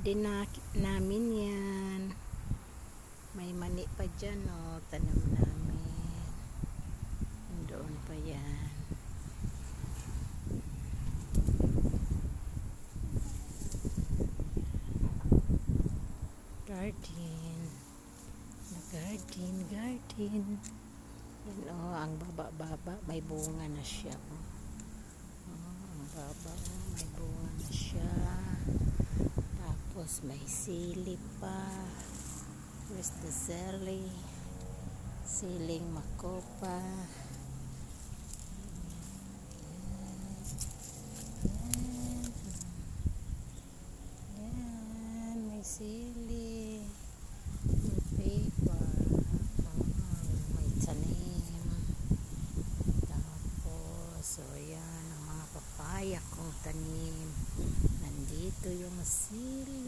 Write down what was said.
din namin yan. May mani pa dyan, oh, tanim namin. Doon pa yan. Garden. Yan, oh, ang baba, may bunga na siya, oh. Ang baba, oh, may bunga na siya. Tapos may sili pa. Where's the siling makopa. Yan, may sili. May paper. May tanim. Tapos, so yan, ang mga papaya kong tanim. Nandito yung sili.